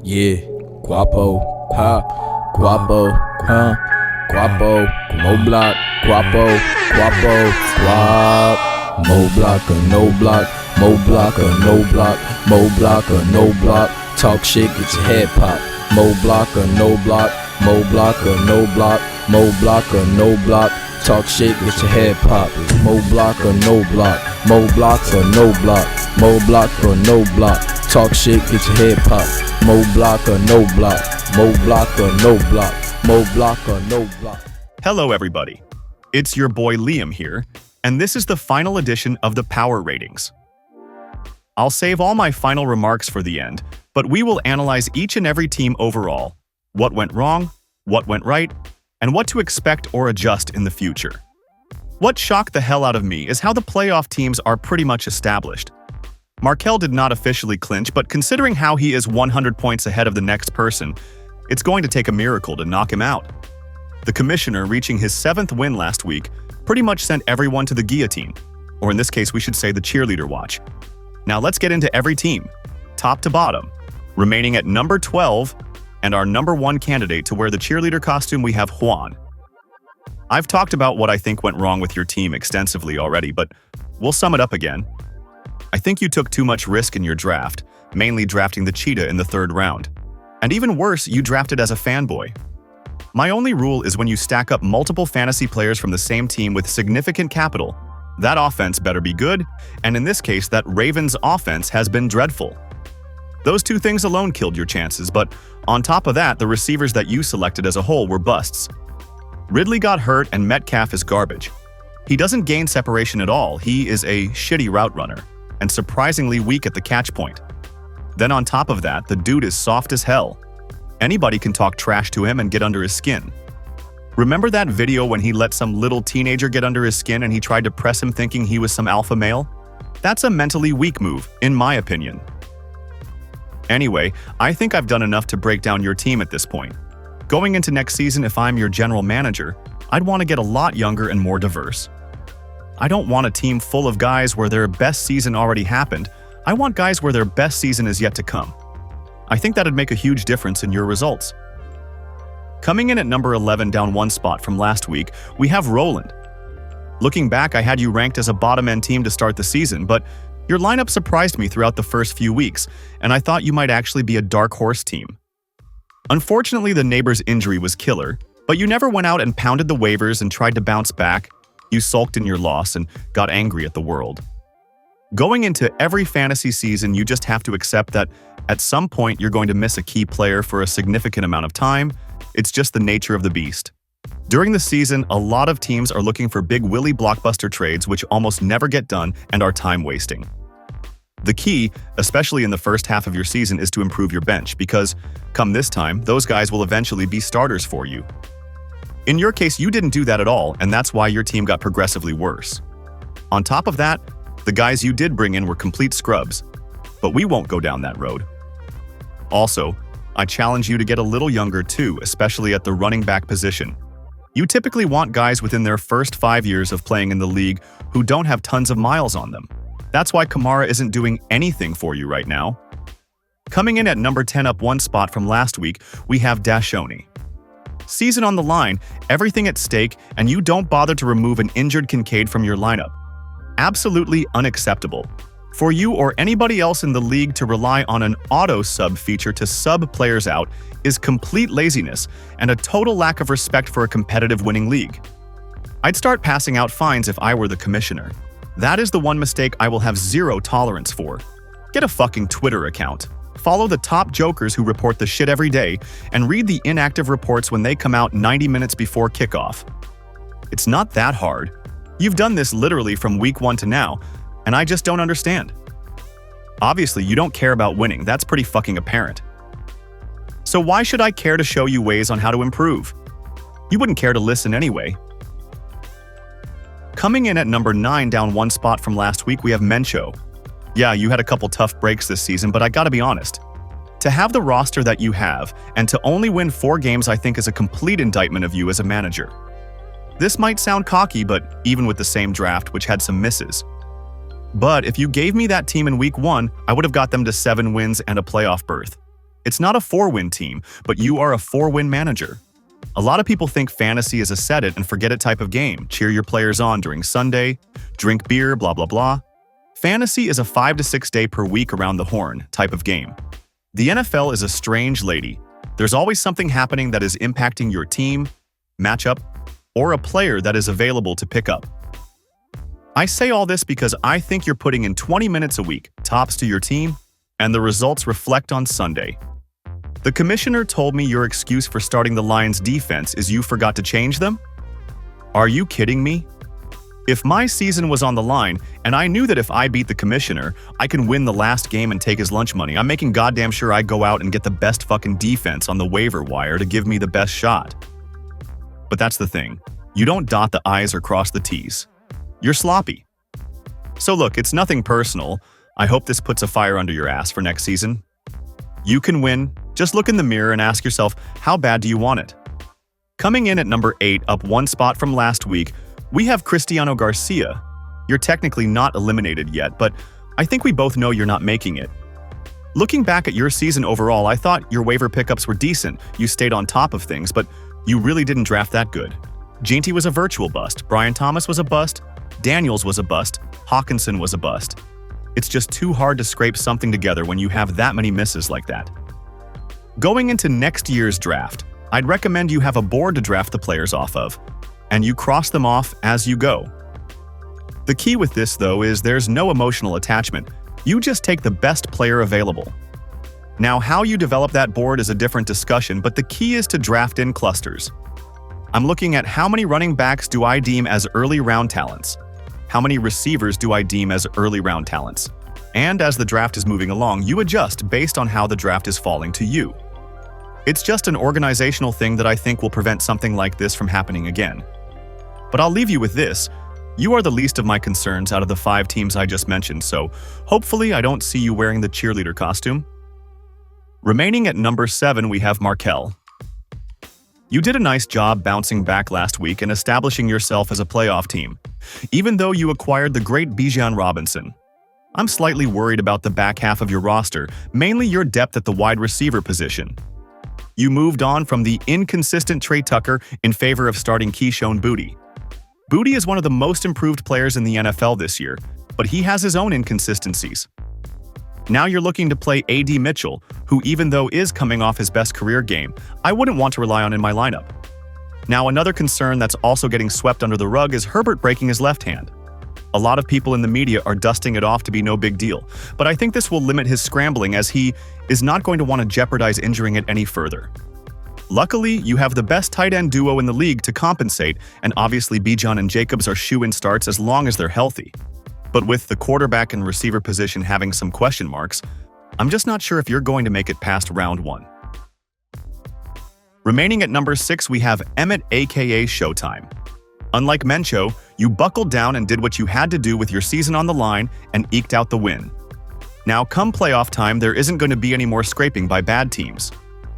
Yeah, Guapo, ha, Guapo, huh, Guapo, MoBlock, Guapo, Guapo, Guap, MoBlock or no block, MoBlock or no block, MoBlock or no block, talk shit, get your head popped, MoBlock or no block, MoBlock or no block, MoBlock or no block, talk shit, get your head popped, MoBlock or no block, MoBlock or no block, MoBlock or no block, talk shit, get your head popped. MoBlock or no block, MoBlock or no block, MoBlock or no block. Hello everybody, it's your boy Liam here, and this is the final edition of the Power Ratings. I'll save all my final remarks for the end, but we will analyze each and every team overall, what went wrong, what went right, and what to expect or adjust in the future. What shocked the hell out of me is how the playoff teams are pretty much established. Markel did not officially clinch, but considering how he is 100 points ahead of the next person, it's going to take a miracle to knock him out. The commissioner, reaching his 7th win last week, pretty much sent everyone to the guillotine, or in this case we should say the cheerleader watch. Now let's get into every team, top to bottom. Remaining at number 12, and our number 1 candidate to wear the cheerleader costume, we have Juan. I've talked about what I think went wrong with your team extensively already, but we'll sum it up again. I think you took too much risk in your draft, mainly drafting the cheetah in the 3rd round. And even worse, you drafted as a fanboy. My only rule is when you stack up multiple fantasy players from the same team with significant capital, that offense better be good, and in this case, that Ravens offense has been dreadful. Those two things alone killed your chances, but on top of that, the receivers that you selected as a whole were busts. Ridley got hurt and Metcalf is garbage. He doesn't gain separation at all, he is a shitty route runner, and surprisingly weak at the catch point. Then on top of that, the dude is soft as hell. Anybody can talk trash to him and get under his skin. Remember that video when he let some little teenager get under his skin and he tried to press him thinking he was some alpha male? That's a mentally weak move, in my opinion. Anyway, I think I've done enough to break down your team at this point. Going into next season, if I'm your general manager, I'd want to get a lot younger and more diverse. I don't want a team full of guys where their best season already happened. I want guys where their best season is yet to come. I think that'd make a huge difference in your results. Coming in at number 11, down 1 spot from last week, we have Roland. Looking back, I had you ranked as a bottom-end team to start the season, but your lineup surprised me throughout the first few weeks, and I thought you might actually be a dark horse team. Unfortunately, the neighbor's injury was killer, but you never went out and pounded the waivers and tried to bounce back. You sulked in your loss and got angry at the world. Going into every fantasy season, you just have to accept that at some point you're going to miss a key player for a significant amount of time. It's just the nature of the beast. During the season, a lot of teams are looking for big willy blockbuster trades which almost never get done and are time-wasting. The key, especially in the first half of your season, is to improve your bench because, come this time, those guys will eventually be starters for you. In your case, you didn't do that at all, and that's why your team got progressively worse. On top of that, the guys you did bring in were complete scrubs, but we won't go down that road. Also, I challenge you to get a little younger too, especially at the running back position. You typically want guys within their first 5 years of playing in the league who don't have tons of miles on them. That's why Kamara isn't doing anything for you right now. Coming in at number 10, up 1 spot from last week, we have Dashoni. Season on the line, everything at stake, and you don't bother to remove an injured Kincaid from your lineup. Absolutely unacceptable. For you or anybody else in the league to rely on an auto-sub feature to sub players out is complete laziness and a total lack of respect for a competitive winning league. I'd start passing out fines if I were the commissioner. That is the one mistake I will have zero tolerance for. Get a fucking Twitter account. Follow the top jokers who report the shit every day, and read the inactive reports when they come out 90 minutes before kickoff. It's not that hard. You've done this literally from week 1 to now, and I just don't understand. Obviously, you don't care about winning, that's pretty fucking apparent. So why should I care to show you ways on how to improve? You wouldn't care to listen anyway. Coming in at number 9, down 1 spot from last week, we have Mencho. Yeah, you had a couple tough breaks this season, but I gotta be honest. To have the roster that you have, and to only win 4 games, I think is a complete indictment of you as a manager. This might sound cocky, but even with the same draft, which had some misses. But if you gave me that team in week 1, I would have got them to 7 wins and a playoff berth. It's not a 4-win team, but you are a 4-win manager. A lot of people think fantasy is a set it and forget it type of game. Cheer your players on during Sunday, drink beer, blah, blah, blah. Fantasy is a 5 to 6 day per week around the horn type of game. The NFL is a strange lady. There's always something happening that is impacting your team, matchup, or a player that is available to pick up. I say all this because I think you're putting in 20 minutes a week, tops to your team, and the results reflect on Sunday. The commissioner told me your excuse for starting the Lions' defense is you forgot to change them? Are you kidding me? If my season was on the line, and I knew that if I beat the commissioner, I can win the last game and take his lunch money, I'm making goddamn sure I go out and get the best fucking defense on the waiver wire to give me the best shot. But that's the thing. You don't dot the I's or cross the T's. You're sloppy. So look, it's nothing personal. I hope this puts a fire under your ass for next season. You can win. Just look in the mirror and ask yourself, how bad do you want it? Coming in at number 8, up 1 spot from last week, we have Cristiano Garcia. You're technically not eliminated yet, but I think we both know you're not making it. Looking back at your season overall, I thought your waiver pickups were decent. You stayed on top of things, but you really didn't draft that good. Ginty was a virtual bust. Brian Thomas was a bust. Daniels was a bust. Hawkinson was a bust. It's just too hard to scrape something together when you have that many misses like that. Going into next year's draft, I'd recommend you have a board to draft the players off of, and you cross them off as you go. The key with this, though, is there's no emotional attachment. You just take the best player available. Now, how you develop that board is a different discussion, but the key is to draft in clusters. I'm looking at how many running backs do I deem as early round talents? How many receivers do I deem as early round talents? And as the draft is moving along, you adjust based on how the draft is falling to you. It's just an organizational thing that I think will prevent something like this from happening again. But I'll leave you with this. You are the least of my concerns out of the 5 teams I just mentioned, so hopefully I don't see you wearing the cheerleader costume. Remaining at number 7, we have Markel. You did a nice job bouncing back last week and establishing yourself as a playoff team, even though you acquired the great Bijan Robinson. I'm slightly worried about the back half of your roster, mainly your depth at the wide receiver position. You moved on from the inconsistent Trey Tucker in favor of starting Keyshawn Boutte. Boutte is one of the most improved players in the NFL this year, but he has his own inconsistencies. Now you're looking to play A.D. Mitchell, who even though is coming off his best career game, I wouldn't want to rely on in my lineup. Now another concern that's also getting swept under the rug is Herbert breaking his left hand. A lot of people in the media are dusting it off to be no big deal, but I think this will limit his scrambling as he is not going to want to jeopardize injuring it any further. Luckily, you have the best tight end duo in the league to compensate, and obviously Bijan and Jacobs are shoo-in starts as long as they're healthy. But with the quarterback and receiver position having some question marks, I'm just not sure if you're going to make it past round 1. Remaining at number 6, we have Emmett aka Showtime. Unlike Mencho, you buckled down and did what you had to do with your season on the line and eked out the win. Now, come playoff time, there isn't going to be any more scraping by bad teams.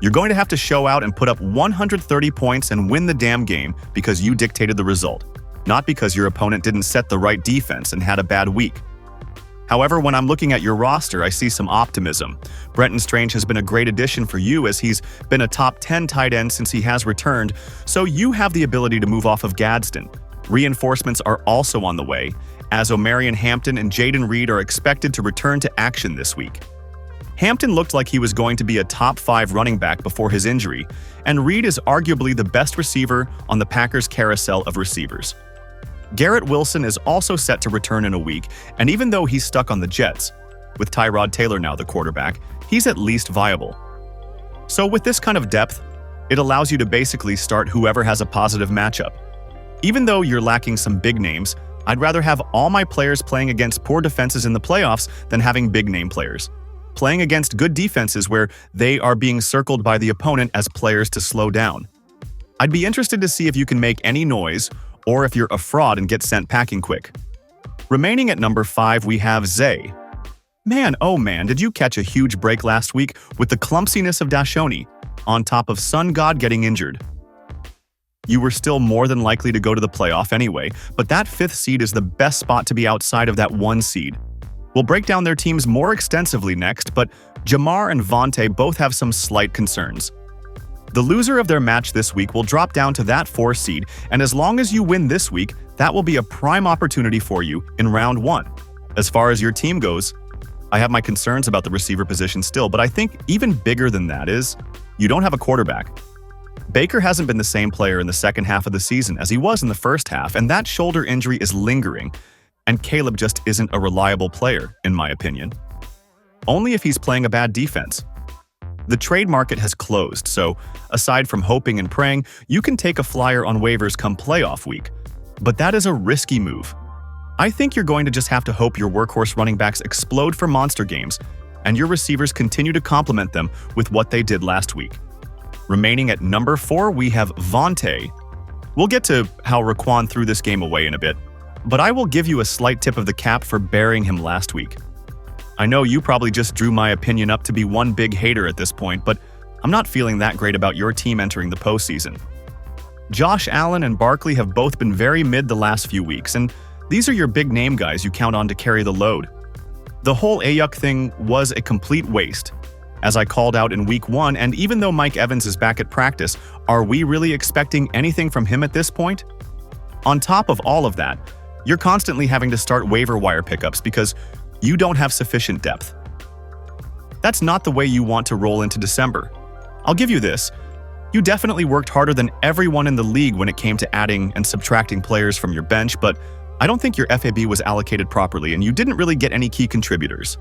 You're going to have to show out and put up 130 points and win the damn game because you dictated the result, not because your opponent didn't set the right defense and had a bad week. However, when I'm looking at your roster, I see some optimism. Brenton Strange has been a great addition for you as he's been a top 10 tight end since he has returned, so you have the ability to move off of Gadsden. Reinforcements are also on the way, as Omarion Hampton and Jaden Reed are expected to return to action this week. Hampton looked like he was going to be a top 5 running back before his injury, and Reed is arguably the best receiver on the Packers' carousel of receivers. Garrett Wilson is also set to return in a week, and even though he's stuck on the Jets, with Tyrod Taylor now the quarterback, he's at least viable. So with this kind of depth, it allows you to basically start whoever has a positive matchup. Even though you're lacking some big names, I'd rather have all my players playing against poor defenses in the playoffs than having big-name players playing against good defenses where they are being circled by the opponent as players to slow down. I'd be interested to see if you can make any noise or if you're a fraud and get sent packing quick. Remaining at number 5, we have Zay. Man, oh man, did you catch a huge break last week with the clumsiness of Dashoni, on top of Sun God getting injured? You were still more than likely to go to the playoff anyway, but that 5th seed is the best spot to be outside of that 1 seed. We'll break down their teams more extensively next, but Jamar and Vontae both have some slight concerns. The loser of their match this week will drop down to that 4 seed, and as long as you win this week, that will be a prime opportunity for you in round 1. As far as your team goes, I have my concerns about the receiver position still, but I think even bigger than that is, you don't have a quarterback. Baker hasn't been the same player in the second half of the season as he was in the first half, and that shoulder injury is lingering, and Caleb just isn't a reliable player, in my opinion. Only if he's playing a bad defense. The trade market has closed, so aside from hoping and praying, you can take a flyer on waivers come playoff week. But that is a risky move. I think you're going to just have to hope your workhorse running backs explode for monster games, and your receivers continue to complement them with what they did last week. Remaining at number 4, we have Vontae. We'll get to how Raquan threw this game away in a bit, but I will give you a slight tip of the cap for burying him last week. I know you probably just drew my opinion up to be one big hater at this point, but I'm not feeling that great about your team entering the postseason. Josh Allen and Barkley have both been very mid the last few weeks, and these are your big name guys you count on to carry the load. The whole Ayuk thing was a complete waste, as I called out in week 1, and even though Mike Evans is back at practice, are we really expecting anything from him at this point? On top of all of that, you're constantly having to start waiver wire pickups because you don't have sufficient depth. That's not the way you want to roll into December. I'll give you this. You definitely worked harder than everyone in the league when it came to adding and subtracting players from your bench, but I don't think your FAB was allocated properly and you didn't really get any key contributors.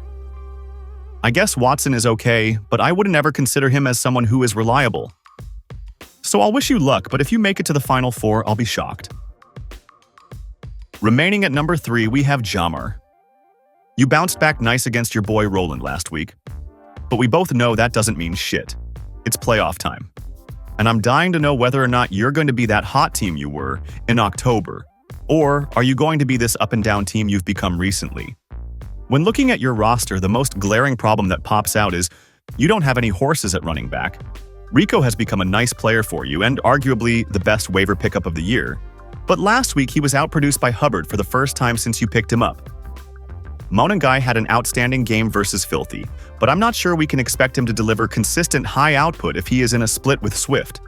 I guess Watson is okay, but I wouldn't ever consider him as someone who is reliable. So I'll wish you luck, but if you make it to the Final 4, I'll be shocked. Remaining at number 3, we have Jamar. You bounced back nice against your boy Roland last week, but we both know that doesn't mean shit. It's playoff time. And I'm dying to know whether or not you're going to be that hot team you were in October, or are you going to be this up-and-down team you've become recently? When looking at your roster, the most glaring problem that pops out is you don't have any horses at running back. Rico has become a nice player for you and arguably the best waiver pickup of the year, but last week he was outproduced by Hubbard for the first time since you picked him up. Monangai had an outstanding game versus Filthy, but I'm not sure we can expect him to deliver consistent high output if he is in a split with Swift.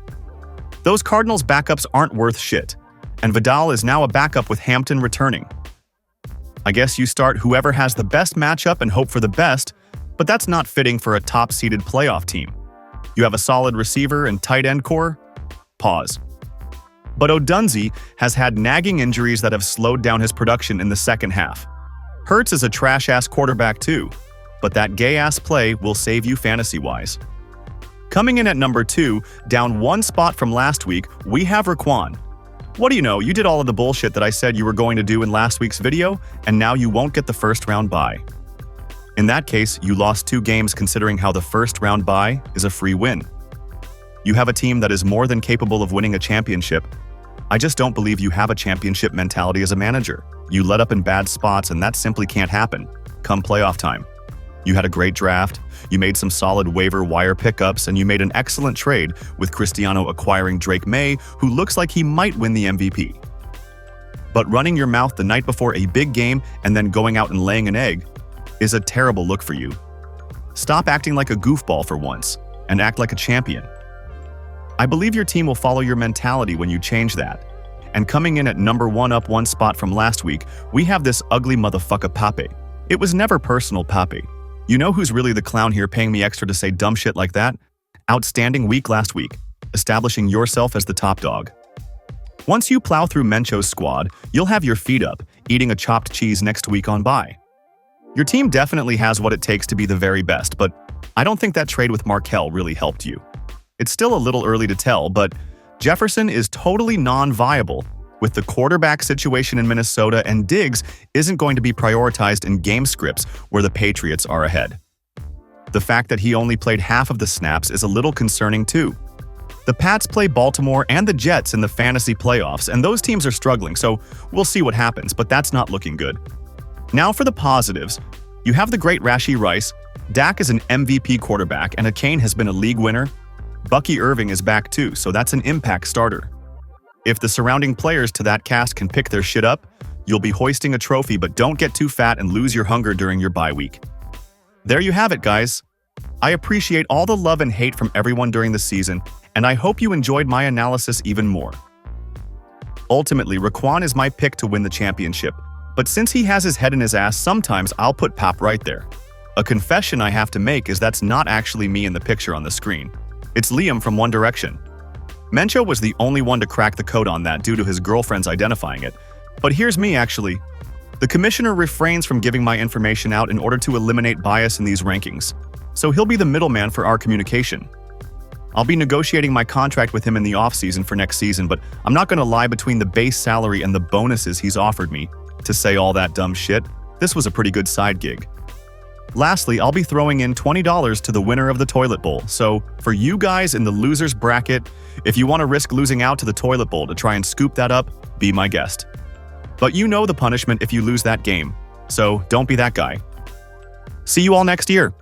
Those Cardinals backups aren't worth shit, and Vidal is now a backup with Hampton returning. I guess you start whoever has the best matchup and hope for the best, but that's not fitting for a top-seeded playoff team. You have a solid receiver and tight end core? Pause. But Odunze has had nagging injuries that have slowed down his production in the second half. Hurts is a trash-ass quarterback too, but that gay-ass play will save you fantasy-wise. Coming in at number 2, down 1 spot from last week, we have Raquan. What do you know, you did all of the bullshit that I said you were going to do in last week's video, and now you won't get the first round bye. In that case, you lost 2 games considering how the first round bye is a free win. You have a team that is more than capable of winning a championship. I just don't believe you have a championship mentality as a manager. You let up in bad spots and that simply can't happen, come playoff time. You had a great draft, you made some solid waiver wire pickups, and you made an excellent trade with Cristiano acquiring Drake May, who looks like he might win the MVP. But running your mouth the night before a big game and then going out and laying an egg is a terrible look for you. Stop acting like a goofball for once and act like a champion. I believe your team will follow your mentality when you change that. And coming in at number 1 up 1 spot from last week, we have this ugly motherfucker Pape. It was never personal, Pape. You know who's really the clown here paying me extra to say dumb shit like that? Outstanding week last week, establishing yourself as the top dog. Once you plow through Mencho's squad, you'll have your feet up, eating a chopped cheese next week on bye. Your team definitely has what it takes to be the very best, but I don't think that trade with Markelle really helped you. It's still a little early to tell, but Jefferson is totally non-viable with the quarterback situation in Minnesota, and Diggs isn't going to be prioritized in game scripts where the Patriots are ahead. The fact that he only played half of the snaps is a little concerning too. The Pats play Baltimore and the Jets in the fantasy playoffs, and those teams are struggling, so we'll see what happens, but that's not looking good. Now for the positives. You have the great Rashee Rice, Dak is an MVP quarterback, and Kane has been a league winner. Bucky Irving is back too, so that's an impact starter. If the surrounding players to that cast can pick their shit up, you'll be hoisting a trophy, but don't get too fat and lose your hunger during your bye week. There you have it, guys. I appreciate all the love and hate from everyone during the season, and I hope you enjoyed my analysis even more. Ultimately, Raquan is my pick to win the championship, but since he has his head in his ass, sometimes I'll put Pap right there. A confession I have to make is that's not actually me in the picture on the screen. It's Liam from One Direction. Mencho was the only one to crack the code on that due to his girlfriends identifying it. But here's me actually. The commissioner refrains from giving my information out in order to eliminate bias in these rankings, so he'll be the middleman for our communication. I'll be negotiating my contract with him in the off-season for next season, but I'm not gonna lie, between the base salary and the bonuses he's offered me to say all that dumb shit, this was a pretty good side gig. Lastly, I'll be throwing in $20 to the winner of the toilet bowl, so for you guys in the losers bracket, if you want to risk losing out to the toilet bowl to try and scoop that up, be my guest. But you know the punishment if you lose that game, so don't be that guy. See you all next year.